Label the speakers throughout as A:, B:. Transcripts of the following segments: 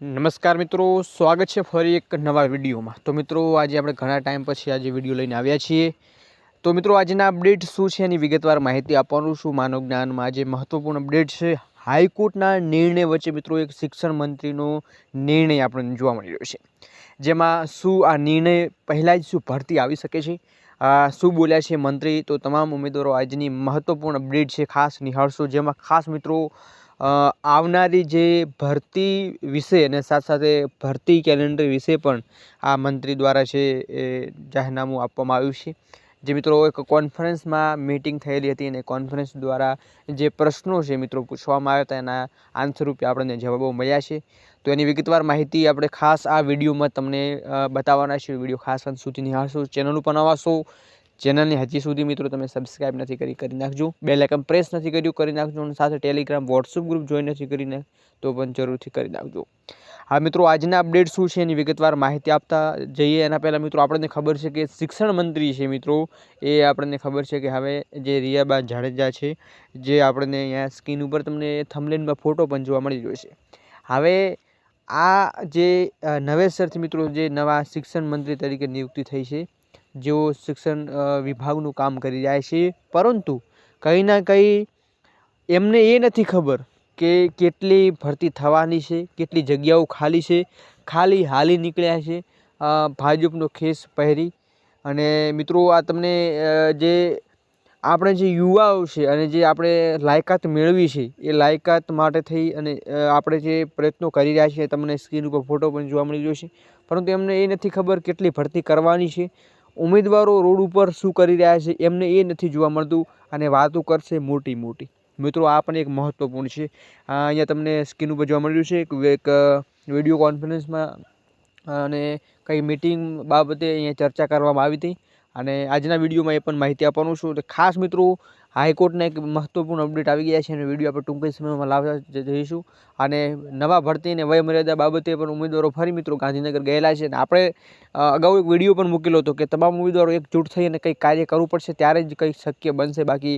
A: નમસ્કાર મિત્રો, સ્વાગત છે ફરી એક નવા વિડીયોમાં। તો મિત્રો આજે આપણે ઘણા ટાઈમ પછી આજે વિડીયો લઈને આવ્યા છીએ। તો મિત્રો આજના અપડેટ શું છે એની વિગતવાર માહિતી આપવાનું છું। માનવ જ્ઞાનમાં આજે મહત્વપૂર્ણ અપડેટ છે। હાઈકોર્ટના નિર્ણય વચ્ચે મિત્રો એક શિક્ષણ મંત્રીનો નિર્ણય આપણને જોવા મળી રહ્યો છે, જેમાં શું આ નિર્ણય પહેલાં જ શું ભરતી આવી શકે છે, શું બોલ્યા છે મંત્રી, તો તમામ ઉમેદવારો આજની મહત્વપૂર્ણ અપડેટ છે ખાસ નિહાળશો। જેમાં ખાસ મિત્રો આવનારી જે ભરતી વિશે અને સાથે સાથે ભરતી કેલેન્ડર વિશે પણ આ મંત્રી દ્વારા છે એ જાહેરનામું આપવામાં આવ્યું છે। જે મિત્રો એક કોન્ફરન્સમાં મીટિંગ થયેલી હતી અને કોન્ફરન્સ દ્વારા જે પ્રશ્નો છે મિત્રો પૂછવામાં આવ્યા હતા એના આન્સર રૂપે આપણને જવાબો મળ્યા છે। તો એની વિગતવાર માહિતી આપણે ખાસ આ વિડીયોમાં તમને બતાવવાના છે। વિડીયો ખાસ અંત સુધી નિહાળશો। ચેનલ ઉપર નવા છો, ચેનલને હજી સુધી મિત્રો તમે સબસ્ક્રાઇબ નથી કરી નાખજો। બેલ આઇકન પ્રેસ નથી કર્યું, કરી નાખજો। અને સાથે ટેલિગ્રામ વોટ્સઅપ ગ્રુપ જોઈન નથી કરીને તો પણ જરૂરથી કરી નાખજો। હા મિત્રો આજના અપડેટ શું છે એની વિગતવાર માહિતી આપતા જઈએ એના પહેલાં મિત્રો આપણને ખબર છે કે શિક્ષણ મંત્રી છે મિત્રો એ આપણને ખબર છે કે હવે જે રિયાબા જાડેજા છે, જે આપણને અહીંયા સ્ક્રીન ઉપર તમને થંબનેલમાં ફોટો પણ જોવા મળી રહ્યો છે। હવે આ જે નવેસરથી મિત્રો જે નવા શિક્ષણ મંત્રી તરીકે નિયુક્તિ થઈ છે, જેઓ શિક્ષણ વિભાગનું કામ કરી રહ્યા છે, પરંતુ કંઈ ના કંઈ એમને એ નથી ખબર કે કેટલી ભરતી થવાની છે, કેટલી જગ્યાઓ ખાલી છે, ખાલી હાલી નીકળ્યા છે ભાજપનો ખેસ પહેરી। અને મિત્રો આ તમને જે આપણે જે યુવાઓ છે અને જે આપણે લાયકાત મેળવી છે એ લાયકાત માટે થઈ અને આપણે જે પ્રયત્નો કરી રહ્યા છીએ, તમને સ્ક્રીન ઉપર ફોટો પણ જોવા મળી રહ્યો છે, પરંતુ એમને એ નથી ખબર કેટલી ભરતી કરવાની છે। ઉમેદવારો રોડ ઉપર શું કરી રહ્યા છે એમને એ નથી જોવા મળતું અને વાતો કરશે મોટી મોટી। મિત્રો આ પણ એક મહત્વપૂર્ણ છે। અહીંયા તમને સ્ક્રીન ઉપર જોવા મળી રહ્યું છે એક વિડીયો કોન્ફરન્સમાં અને કઈ મીટિંગ બાબતે અહીંયા ચર્ચા કરવામાં આવી હતી અને આજના વિડીયોમાં એ પણ માહિતી આપવાનું છું। તો ખાસ મિત્રો હાઈકોર્ટના એક મહત્વપૂર્ણ અપડેટ આવી ગયા છે અને વિડીયો આપણે ટૂંક સમયમાં લાવવા જઈશું। અને નવા ભરતી અને વયમર્યાદા બાબતે પણ ઉમેદવારો ફરી મિત્રો ગાંધીનગર ગયેલા છે અને આપણે અગાઉ એક વિડીયો પણ મૂકેલો હતો કે તમામ ઉમેદવારો એકજૂટ થઈ અને કંઈક કાર્ય કરવું પડશે ત્યારે જ કંઈક શક્ય બનશે, બાકી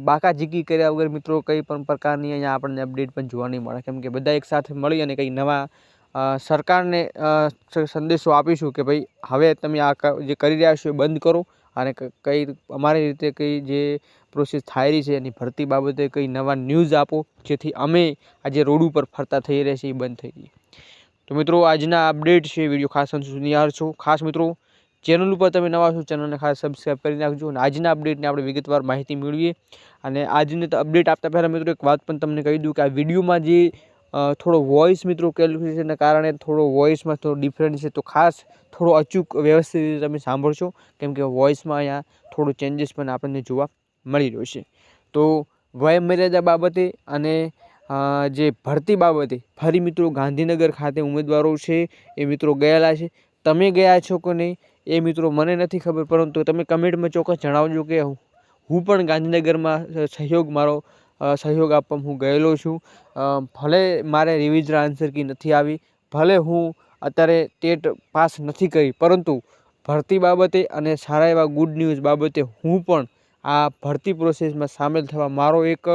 A: બાકાઝીકી કર્યા વગર મિત્રો કંઈ પણ પ્રકારની અહીંયા આપણને અપડેટ પણ જોવા નહીં મળે, કેમ કે બધા એક સાથે મળી અને કંઈ નવા સરકારને સંદેશો આપીશું કે ભાઈ હવે તમે આ જે કરી રહ્યા છો એ બંધ કરો અને કઈ અમારી રીતે કઈ જે પ્રોસેસ થઈ રહી છે એની ભરતી બાબતે કંઈ નવા ન્યૂઝ આપો, જેથી અમે આજે રોડ ઉપર ફરતા થઈ રહ્યા છીએ એ બંધ થઈ જઈએ। તો મિત્રો આજના અપડેટ છે, વિડીયો ખાસ અંત સુધી નિહાળશો। ખાસ મિત્રો ચેનલ ઉપર તમે નવા છો, ચેનલને ખાસ સબસ્ક્રાઈબ કરી નાખજો અને આજના અપડેટને આપણે વિગતવાર માહિતી મેળવીએ। અને આજને તો અપડેટ આપતા પહેલાં મિત્રો એક વાત પણ તમને કહી દઉં કે આ વિડીયોમાં જે થોડો વોઇસ મિત્રો કેલ્ક્યુલેશનના કારણે થોડો વોઇસમાં થોડો ડિફરન્ટ છે, તો ખાસ થોડો અચૂક વ્યવસ્થિત રીતે તમે સાંભળશો, કેમ કે વોઇસમાં અહીંયા થોડો ચેન્જીસ પણ આપણને જોવા મળી રહ્યો છે। તો વયમર્યાદા બાબતે અને જે ભરતી બાબતે ફરી મિત્રો ગાંધીનગર ખાતે ઉમેદવારો છે એ મિત્રો ગયેલા છે। તમે ગયા છો કે નહીં એ મિત્રો મને નથી ખબર, પરંતુ તમે કમેન્ટમાં ચોક્કસ જણાવજો કે હું પણ ગાંધીનગરમાં મારો સહયોગ આપવા હું ગયેલો છું। ભલે મારે રિવિઝન આન્સર કી નથી આવી, ભલે હું અત્યારે ટેટ પાસ નથી કરી, પરંતુ ભરતી બાબતે અને સારા એવા ગુડ ન્યૂઝ બાબતે હું પણ આ ભરતી પ્રોસેસમાં સામેલ થવા મારો એક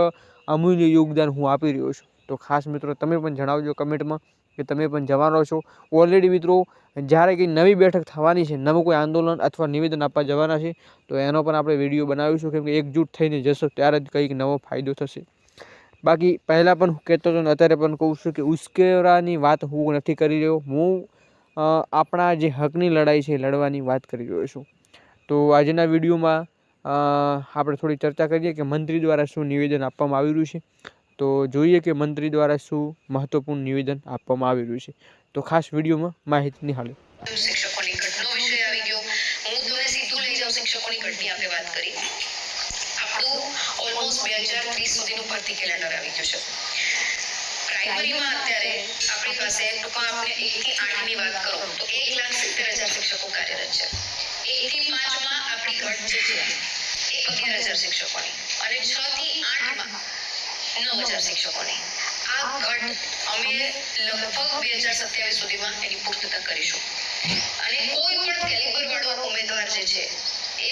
A: અમૂલ્ય યોગદાન હું આપી રહ્યો છું। તો ખાસ મિત્રો તમે પણ જણાવજો કમેન્ટમાં કે તમે પણ જવાનો છો। ઓલરેડી મિત્રો જ્યારે કંઈ નવી બેઠક થવાની છે, નવું કોઈ આંદોલન અથવા નિવેદન આપવા જવાના છે, તો એનો પણ આપણે વિડીયો બનાવીશું, કેમ કે એકજૂટ થઈને જશો ત્યારે જ કંઈક નવો ફાયદો થશે। બાકી પહેલાં પણ હું કહેતો હતો ને અત્યારે પણ કહું છું કે ઉશ્કેરાની વાત હું નથી કરી રહ્યો, હું આપણા જે હકની લડાઈ છે લડવાની વાત કરી રહ્યો છું। તો આજના વિડીયોમાં આપણે થોડી ચર્ચા કરીએ કે મંત્રી દ્વારા શું નિવેદન આપવામાં આવી રહ્યું છે, તો જોઈએ કે મંત્રી દ્વારા શું મહત્વપૂર્ણ નિવેદન આપવામાં આવી રહ્યું છે। તો ખાસ વિડીયોમાં માહિતી નિહાળો।
B: શિક્ષકોની ઘટનો વિષય આવી ગયો, હું તમને સીધું લઈ જાઉં શિક્ષકોની ઘટની આપણે વાત કરી। આપણું ઓલમોસ્ટ 2030 સુધીનું ભરતી કેલેન્ડર આવી ગયું છે। પ્રાઇમરીમાં અત્યારે આપણી પાસે ટૂંકમાં આપણે 1 થી 8 ની વાત કરો તો 1,70,000 શિક્ષકો કાર્યરત છે। 1 થી 5 માં આપણી ઘટ જે છે એ 11,000 શિક્ષકોની અને 6 થી 8 માં 9,000 શિક્ષકોની। આ ઘટ અમે લગભગ 2027 સુધીમાં એની પૂર્તતા કરીશું અને કોઈ પણ કેલિબર વાળો ઉમેદવાર જે છે એ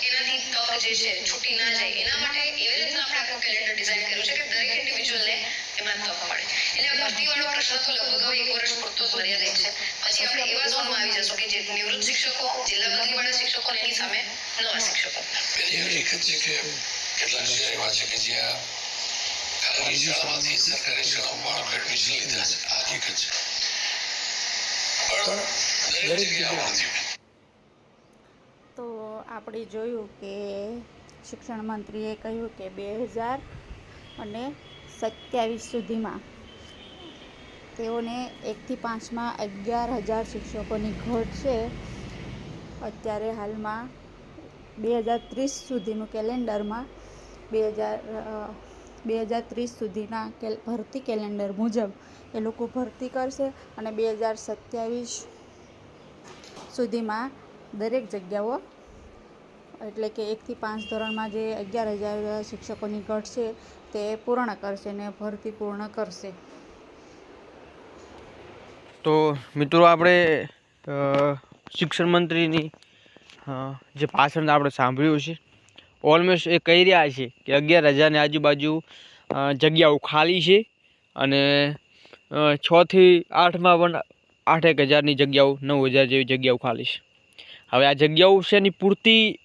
B: એનાથી તક જે છે છૂટી ના જાય, એના માટે એવી રીતના આપણે આખું કેલેન્ડર ડિઝાઇન કર્યું છે કે દરેક ઇન્ડિવિજ્યુઅલને એમાં તક મળે. એટલે ભરતીવાળો પ્રશ્ન તો લગભગ હવે 1 વર્ષ પૂરતો જ મર્યાદિત છે. પછી આપણે એવા ઝોનમાં આવી જશું કે જે નિવૃત્ત શિક્ષકો, જિલ્લા બદલીવાળા શિક્ષકો અને એની સામે નવા શિક્ષકો.
C: એવી એક જ છે કે કેટલાક શહેર એવા છે કે જ્યાં ખાનગી શાળામાંથી સરકારી શાળામાં એડમિશન લીધા છે. આ હકીકત છે. પણ દરેક જગ્યાએ આવું નથી.
D: તો આપણે જોયું કે શિક્ષણ મંત્રીએ કહ્યું કે 2027 સુધીમાં તેઓને 1 થી 5માં 11,000 શિક્ષકોની ઘટ છે. અત્યારે હાલમાં 2030 સુધીનું કેલેન્ડરમાં 2030 સુધીના ભરતી કેલેન્ડર મુજબ એ લોકો ભરતી કરશે અને 2027 સુધીમાં દરેક જગ્યાઓ એટલે કે 1 થી 5 ધોરણમાં જે 11,000 શિક્ષકોની ઘટ છે તે પૂર્ણ કરશે અને ભરતી પૂર્ણ કરશે.
A: તો મિત્રો આપણે શિક્ષણ મંત્રીની જે ભાષણ આપણે સાંભળ્યું છે, ઓલમોસ્ટ એ કહી રહ્યા છે કે 11,000ની આજુબાજુ જગ્યાઓ ખાલી છે અને 6 થી 8માં પણ 8,000ની જગ્યાઓ, 9,000 જેવી જગ્યાઓ ખાલી છે. હવે આ જગ્યાઓ છે એની પૂર્તિ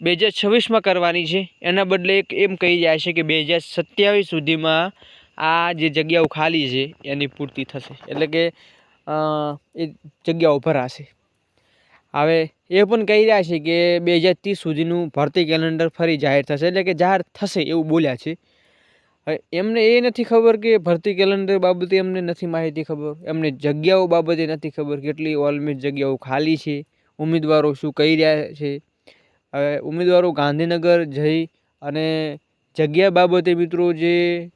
A: 2026માં કરવાની છે. એના બદલે એમ કહી રહ્યા છે કે 2027 સુધીમાં આ જે જગ્યાઓ ખાલી છે એની પૂર્તિ થશે, એટલે કે એ જગ્યાઓ ભરાશે. હવે એ પણ કહી રહ્યા છે કે 2030 સુધીનું ભરતી કેલેન્ડર ફરી જાહેર થશે, એટલે કે જાહેર થશે એવું બોલ્યા છે. હવે એમને એ નથી ખબર કે ભરતી કેલેન્ડર બાબતે એમને નથી માહિતી ખબર, એમને જગ્યાઓ બાબતે નથી ખબર કેટલી ઓલમેટ જગ્યાઓ ખાલી છે, ઉમેદવારો શું કહી રહ્યા છે. હવે ઉમેદવારો ગાંધીનગર જઈ અને જગ્યા બાબતે મિત્રો જે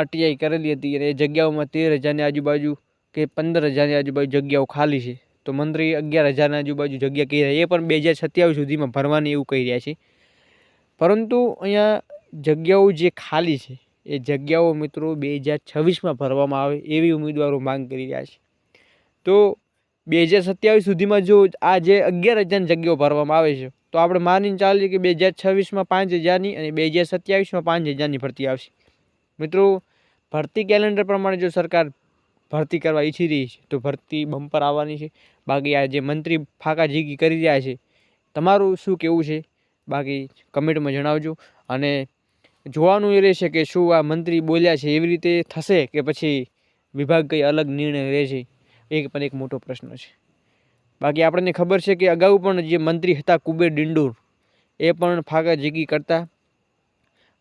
A: RTI કરેલી હતી અને એ જગ્યાઓમાં 13,000ની આજુબાજુ કે 15,000ની આજુબાજુ જગ્યાઓ ખાલી છે. તો મંત્રી 11,000ની આજુબાજુ જગ્યા કહી રહ્યા, એ પણ 2027 સુધીમાં ભરવાની એવું કહી રહ્યા છે. પરંતુ અહીંયા જગ્યાઓ જે ખાલી છે એ જગ્યાઓ મિત્રો 2026માં ભરવામાં આવે એવી ઉમેદવારો માંગ કરી રહ્યા છે. તો 2027 સુધીમાં જો આ જે 11,000ની જગ્યાઓ ભરવામાં આવે છે તો આપણે માનીને ચાલીએ કે 2026માં 5,000ની અને 2027માં 5,000ની ભરતી આવશે. મિત્રો ભરતી કેલેન્ડર પ્રમાણે જો સરકાર ભરતી કરવા ઈચ્છી રહી છે તો ભરતી બમ્પર આવવાની છે. બાકી આ જે મંત્રી ફાકાઝીકી કરી રહ્યા છે, તમારું શું કહેવું છે? બાકી કમેન્ટમાં જણાવજો. અને જોવાનું એ રહેશે કે શું આ મંત્રી બોલ્યા છે એવી રીતે થશે કે પછી વિભાગ કંઈ અલગ નિર્ણય રહેશે, એ પણ એક મોટો પ્રશ્ન છે. બાકી આપણને ખબર છે કે અગાઉ પણ જે મંત્રી હતા કુબેર ડિંડોર, એ પણ ફાકાઝીકી કરતા.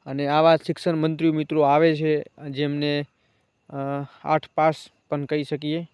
A: અને આવા શિક્ષણ મંત્રીઓ મિત્રો આવે છે જેમને 8 પાસ પણ કહી શકીએ.